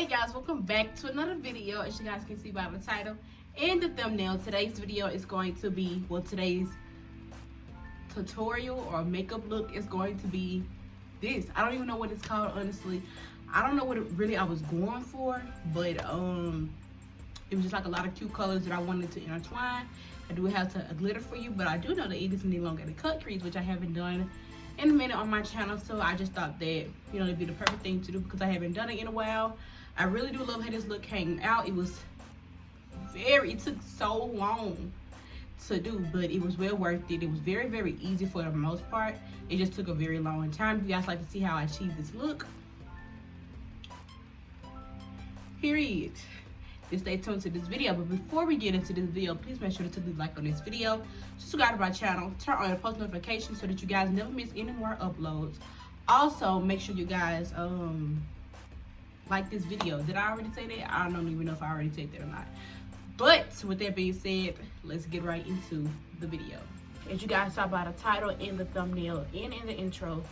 Guys, welcome back to another video. As you guys can see by the title and the thumbnail, today's video is going to be, well, today's tutorial or makeup look is going to be this. I don't even know what it's called, honestly. I don't know what I was going for, but it was just like a lot of cute colors that I wanted to intertwine. I do have a glitter for you, but I do know that it is an elongated cut crease, which I haven't done in a minute on my channel, so I just thought that, you know, it'd be the perfect thing to do because I haven't done it in a while. I really do love how this look came out. It took so long to do, but it was well worth it. It was very, very easy for the most part. It just took a very long time. If you guys like to see how I achieved this look, period, just stay tuned to this video. But before we get into this video, please make sure to leave a like on this video, subscribe to my channel, turn on your post notifications so that you guys never miss any more uploads. Also, make sure you guys like this video. Did I already say that? I don't even know if I already said that or not. But with that being said, let's get right into the video. As you guys saw by the title and the thumbnail and in the intro,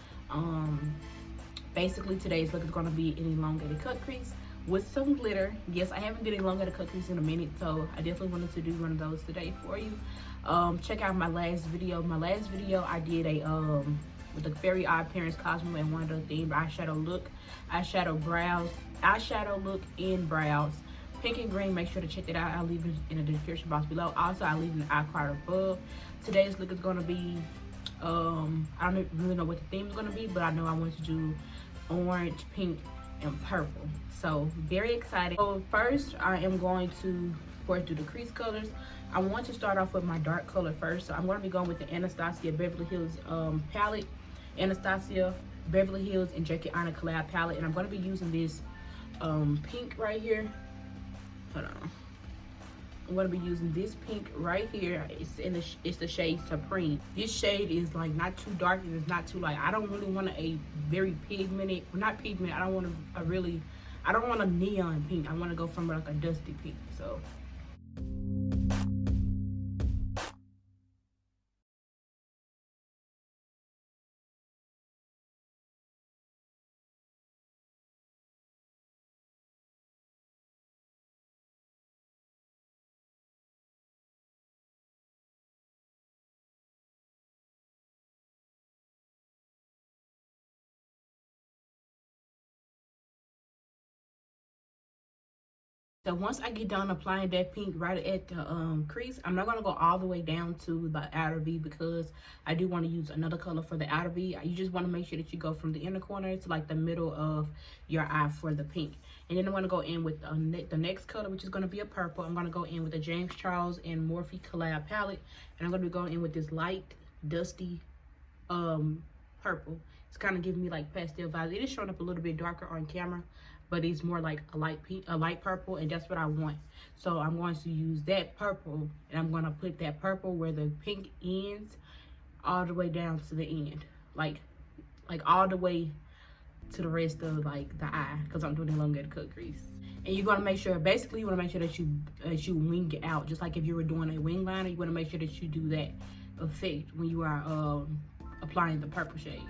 basically today's look is going to be an elongated cut crease with some glitter. Yes, I haven't did elongated cut crease in a minute, so I definitely wanted to do one of those today for you. Check out my last video. I did a with the Very Odd Parents costume and one of the themed eyeshadow look, eyeshadow look and brows, pink and green. Make sure to check that out. I'll leave it in the description box below. Also, I'll leave it in the eye card above. Today's look is going to be I don't really know what the theme is going to be, but I know I want to do orange, pink, and purple. So very excited. So first I am going to, of course, do the crease colors. I want to start off with my dark color first, so I'm going to be going with the Anastasia Beverly Hills palette, Anastasia Beverly Hills and Jackie Aina collab palette, and I'm going to be using this pink right here. Hold on. I'm going to be using this pink right here. It's the shade Supreme. This shade is like not too dark and it's not too light. I don't really want a very pigmented, well, not pigmented. I don't want a neon pink. I want to go from like a dusty pink. So once I get done applying that pink right at the crease, I'm not going to go all the way down to the outer V because I do want to use another color for the outer V. You just want to make sure that you go from the inner corner to like the middle of your eye for the pink. And then I'm going to go in with the next color, which is going to be a purple. I'm going to go in with the James Charles and Morphe collab palette. And I'm going to be going in with this light, dusty purple. It's kind of giving me like pastel vibes. It is showing up a little bit darker on camera, but it's more like a light pink, a light purple, and that's what I want. So I'm going to use that purple, and I'm going to put that purple where the pink ends all the way down to the end, like all the way to the rest of like the eye, because I'm doing elongated cut crease. And you're going to make sure, basically you want to make sure that you wing it out, just like if you were doing a wing liner. You want to make sure that you do that effect when you are applying the purple shade.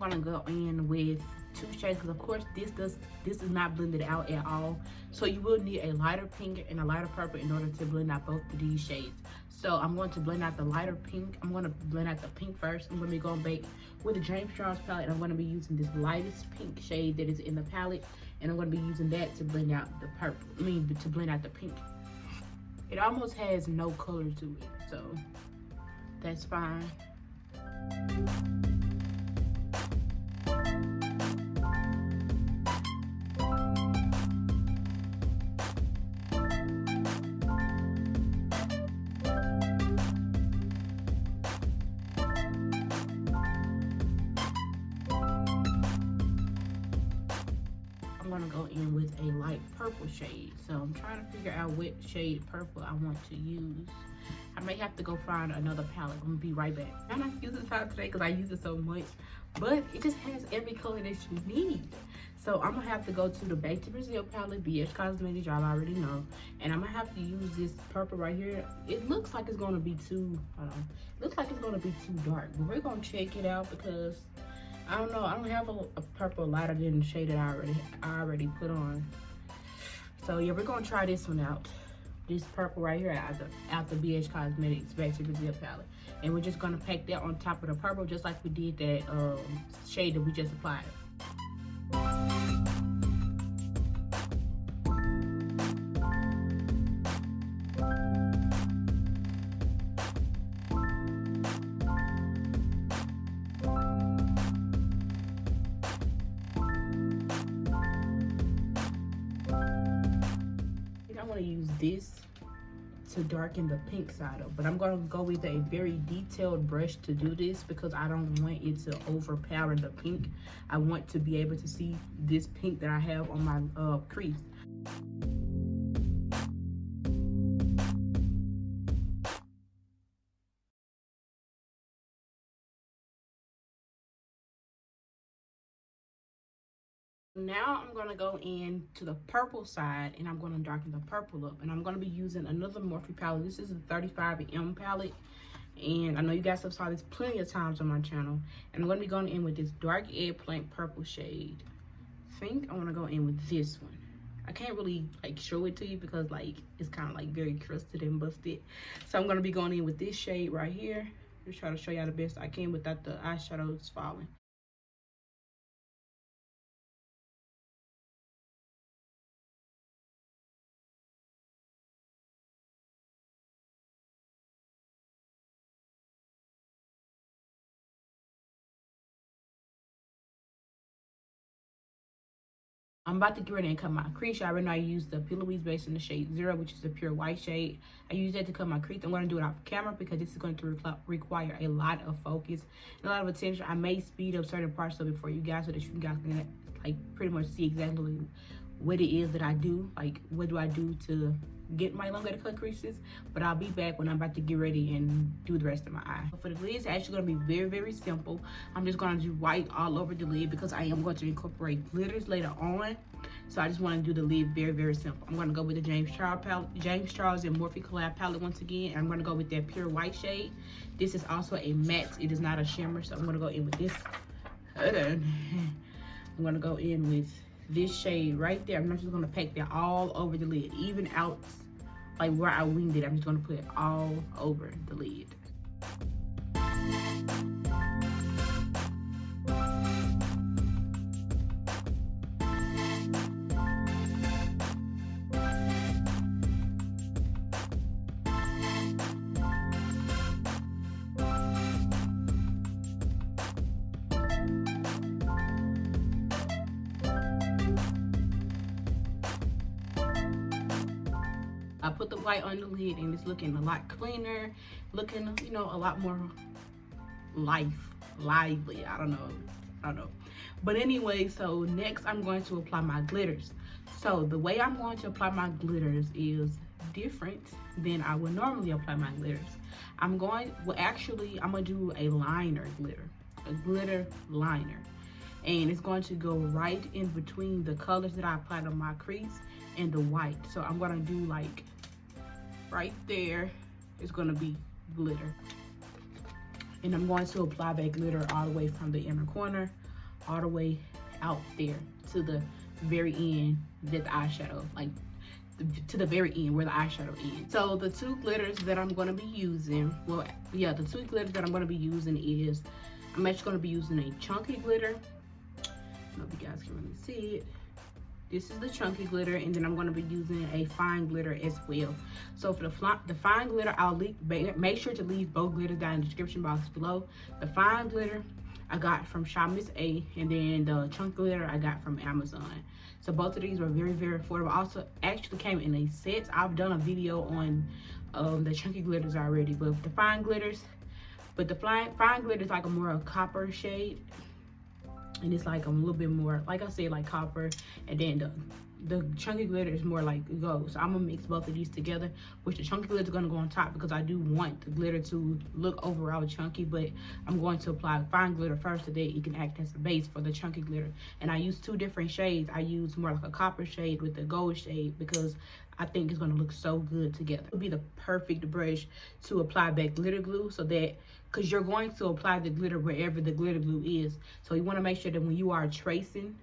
I'm gonna go in with two shades because of course this is not blended out at all, so you will need a lighter pink and a lighter purple in order to blend out both of these shades. So I'm going to blend out the lighter pink. I'm going to blend out the pink first. I'm going to be going back with the James Charles palette, and I'm going to be using this lightest pink shade that is in the palette, and I'm going to be using that to blend out the purple, to blend out the pink. It almost has no color to it, so that's fine. I'm gonna go in with a light purple shade. So I'm trying to figure out what shade purple I want to use. I may have to go find another palette. I'm gonna be right back. I'm not using this palette today because I use it so much, but it just has every color that you need. So I'm gonna have to go to the Back to Brazil palette, BH Cosmetics, y'all already know. And I'm gonna have to use this purple right here. It looks like it's gonna be too, it looks like it's gonna be too dark, but we're gonna check it out because I don't know, I don't have a purple lighter than the shade that I already put on. So yeah, we're gonna try this one out. This purple right here out the BH Cosmetics Back to Brazil palette. And we're just gonna pack that on top of the purple just like we did that shade that we just applied. I want to use this to darken the pink side up, but I'm going to go with a very detailed brush to do this because I don't want it to overpower the pink. I want to be able to see this pink that I have on my crease. Now I'm going to go in to the purple side and I'm going to darken the purple up, and I'm going to be using another Morphe palette. This is the 35M palette, and I know you guys have saw this plenty of times on my channel. And I'm going to be going in with this dark eggplant purple shade. I think I want to go in with this one. I can't really like show it to you because like it's kind of like very crusted and busted. So I'm going to be going in with this shade right here. Just try to show y'all the best I can without the eyeshadows falling. I'm about to get ready and cut my crease. I already know I used the P. Louise base in the shade 0, which is the pure white shade. I use that to cut my crease. I'm going to do it off camera because this is going to require a lot of focus and a lot of attention. I may speed up certain parts of it for you guys so that you guys can like pretty much see exactly what it is that I do. Like what do I do to get my elongated cut creases. But I'll be back when I'm about to get ready and do the rest of my eye. For the lid, it's actually going to be very, very simple. I'm just going to do white all over the lid because I am going to incorporate glitters later on. So I just want to do the lid very, very simple. I'm going to go with the James Charles and Morphe Collab palette once again. And I'm going to go with that pure white shade. This is also a matte. It is not a shimmer. So I'm going to go in with this. I'm going to go in with this shade right there. I'm not just going to pack that all over the lid, even out like where I winged it. I'm just going to put it all over the lid. I put the white on the lid and it's looking a lot cleaner, looking, you know, a lot more lively. I don't know. But anyway, so next I'm going to apply my glitters. So the way I'm going to apply my glitters is different than I would normally apply my glitters. I'm gonna do a liner glitter, a glitter liner. And it's going to go right in between the colors that I applied on my crease and the white. So I'm gonna do like right there is gonna be glitter. And I'm going to apply that glitter all the way from the inner corner, all the way out there to the very end, that the eyeshadow, like to the very end where the eyeshadow ends. So the two glitters that I'm gonna be using, well, yeah, the two glitters that I'm gonna be using is, I'm actually gonna be using a chunky glitter. I don't know if you guys can really see it. This is the chunky glitter, and then I'm going to be using a fine glitter as well. So for the fine glitter, I'll make sure to leave both glitters down in the description box below. The fine glitter I got from Shop Miss A, and then the chunky glitter I got from Amazon. So both of these were very, very affordable. Also, actually came in a set. I've done a video on the chunky glitters already, but the fine glitters, fine glitter is like a more copper shade. and it's like a little bit more, like I said, like copper, and then the chunky glitter is more like gold. So I'm gonna mix both of these together, which the chunky glitter is gonna go on top because I do want the glitter to look overall chunky, but I'm going to apply fine glitter first so that it can act as a base for the chunky glitter. And I use 2 different shades. I use more like a copper shade with the gold shade because I think it's gonna look so good together. It'll be the perfect brush to apply that glitter glue, so that, because you're going to apply the glitter wherever the glitter glue is. So you want to make sure that when you are tracing,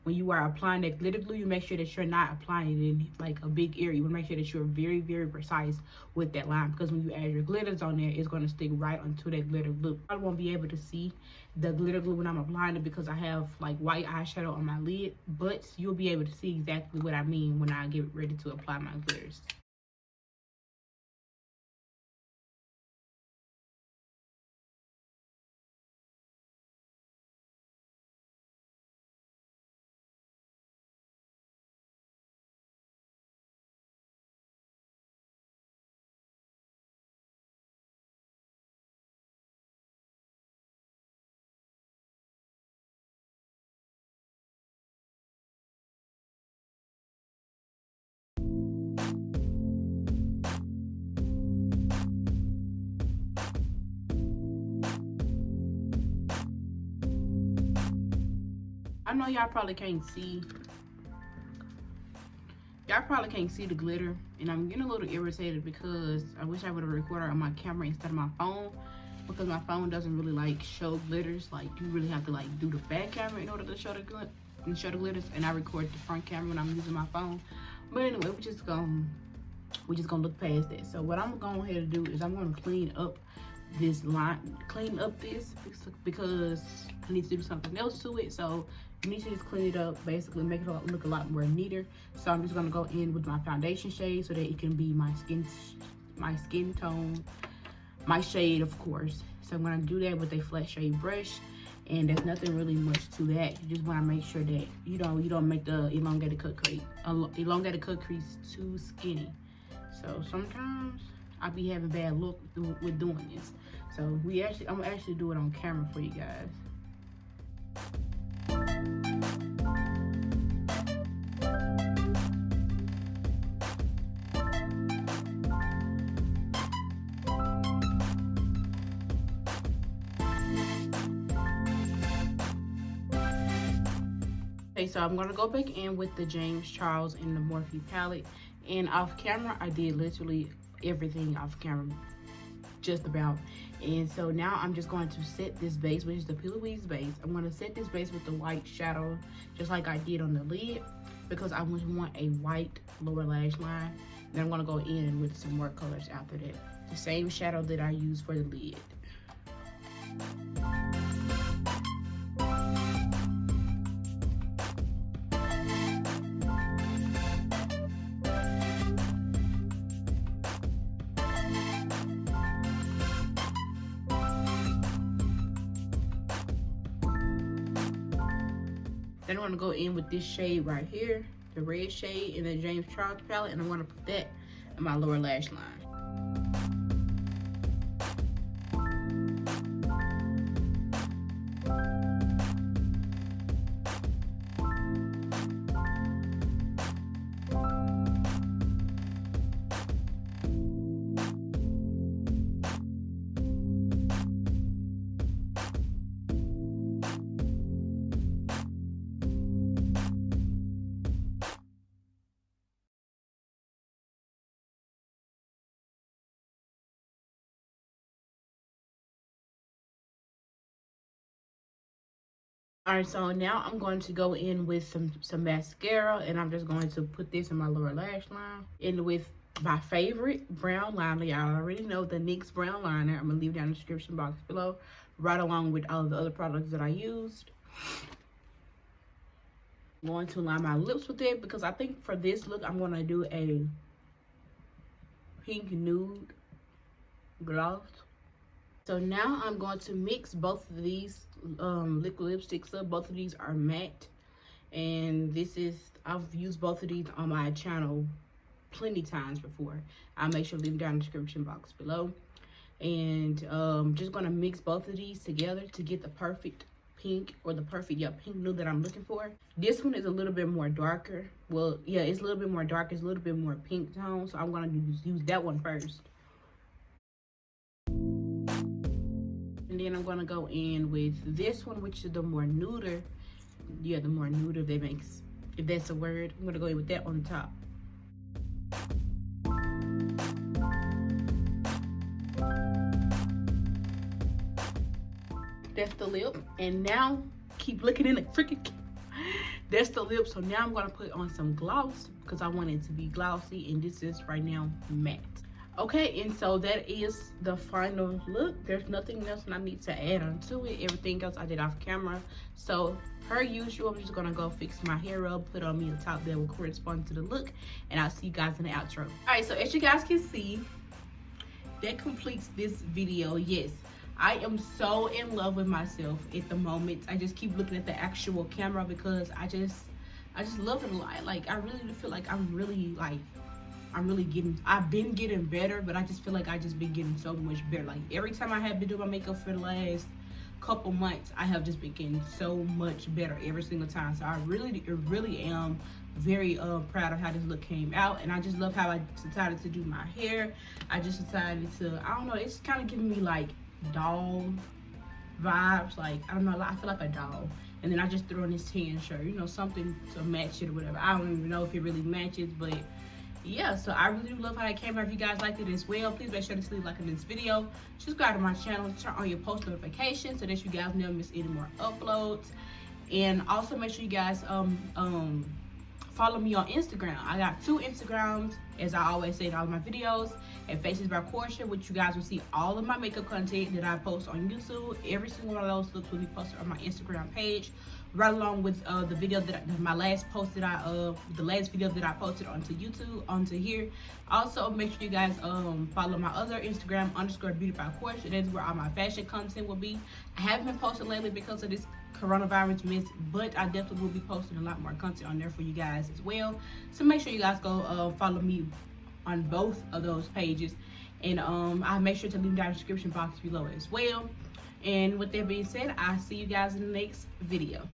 when you are applying that glitter glue, you make sure that you're not applying it in like a big area. You want to make sure that you're very, very precise with that line, because when you add your glitters on there, it's going to stick right onto that glitter glue. I won't be able to see the glitter glue when I'm applying it because I have like white eyeshadow on my lid, but you'll be able to see exactly what I mean when I get ready to apply my glitters. I know y'all probably can't see. Y'all probably can't see the glitter, and I'm getting a little irritated because I wish I would have recorded on my camera instead of my phone, because my phone doesn't really like show glitters. Like you really have to like do the back camera in order to show the glitters, and I record the front camera when I'm using my phone. But anyway, we're just gonna look past that. So what I'm going ahead and do is I'm gonna clean up this line, because I need to do something else to it. So you need to just clean it up, basically make it look a lot more neater. So I'm just gonna go in with my foundation shade so that it can be my skin tone, my shade, of course. So I'm gonna do that with a flat shade brush, and there's nothing really much to that. You just wanna make sure that you don't make the elongated cut crease too skinny. So sometimes I be having bad luck with doing this. So I'm gonna actually do it on camera for you guys. Okay, so I'm gonna go back in with the James Charles in the Morphe palette, and off camera I did literally everything off camera, just about. And so now I'm just going to set this base, which is the P. Louise base. I'm going to set this base with the white shadow, just like I did on the lid, because I want a white lower lash line. Then I'm going to go in with some more colors after that, the same shadow that I used for the lid. Then I'm gonna go in with this shade right here, the red shade in the James Charles palette, and I'm gonna put that in my lower lash line. All right, so now I'm going to go in with some mascara, and I'm just going to put this in my lower lash line, and with my favorite brown liner. Y'all already know the NYX brown liner. I'm gonna leave down in the description box below, right along with all of the other products that I used. I'm going to line my lips with it because I think for this look I'm gonna do a pink nude gloss. So now I'm going to mix both of these liquid lipsticks up. Both of these are matte, and I've used both of these on my channel plenty times before. I'll make sure to leave down in the description box below. And just gonna mix both of these together to get the perfect pink, or the perfect pink nude that I'm looking for. This one is a little bit more darker. Well, yeah, it's a little bit more dark. It's a little bit more pink tone, so I'm gonna use that one first. And then I'm gonna go in with this one, which is the more nuder. Yeah, the more nuder, if that's a word. I'm gonna go in with that on the top. That's the lip, and now keep looking in the freaking. That's the lip. So now I'm gonna put on some gloss because I want it to be glossy, and this is right now matte. Okay, and so that is the final look. There's nothing else I need to add on to it. Everything else I did off camera. So per usual, I'm just gonna go fix my hair up, put on me a top that will correspond to the look, and I'll see you guys in the outro. All right, so as you guys can see, that completes this video. Yes, I am so in love with myself at the moment. I just keep looking at the actual camera because I just love it a lot. Like, I really feel like I've been getting better, but I just feel like I just been getting so much better. Like, every time I have been doing my makeup for the last couple months, I have just been getting so much better every single time. So I really am very proud of how this look came out, and I just love how I decided to do my hair. I just decided to, I don't know, it's kind of giving me like doll vibes. Like, I don't know, I feel like a doll. And then I just threw on this tan shirt, you know, something to match it or whatever. I don't even know if it really matches, but yeah, so I really do love how it came out. If you guys liked it as well, please make sure to leave a like on this video, subscribe to my channel, turn on your post notifications so that you guys never miss any more uploads, and also make sure you guys follow me on Instagram. I got 2 Instagrams, as I always say in all of my videos, and Faces by Portia, which you guys will see all of my makeup content that I post on YouTube. Every single one of those looks will be posted on my Instagram page, right along with the video my last post that the last video that I posted onto YouTube, onto here. Also, make sure you guys follow my other Instagram, _beauty by Portia. That is where all my fashion content will be. I haven't been posting lately because of this coronavirus mess, but I definitely will be posting a lot more content on there for you guys as well. So make sure you guys go follow me on both of those pages, and I'll make sure to leave down in the description box below as well. And with that being said, I'll see you guys in the next video.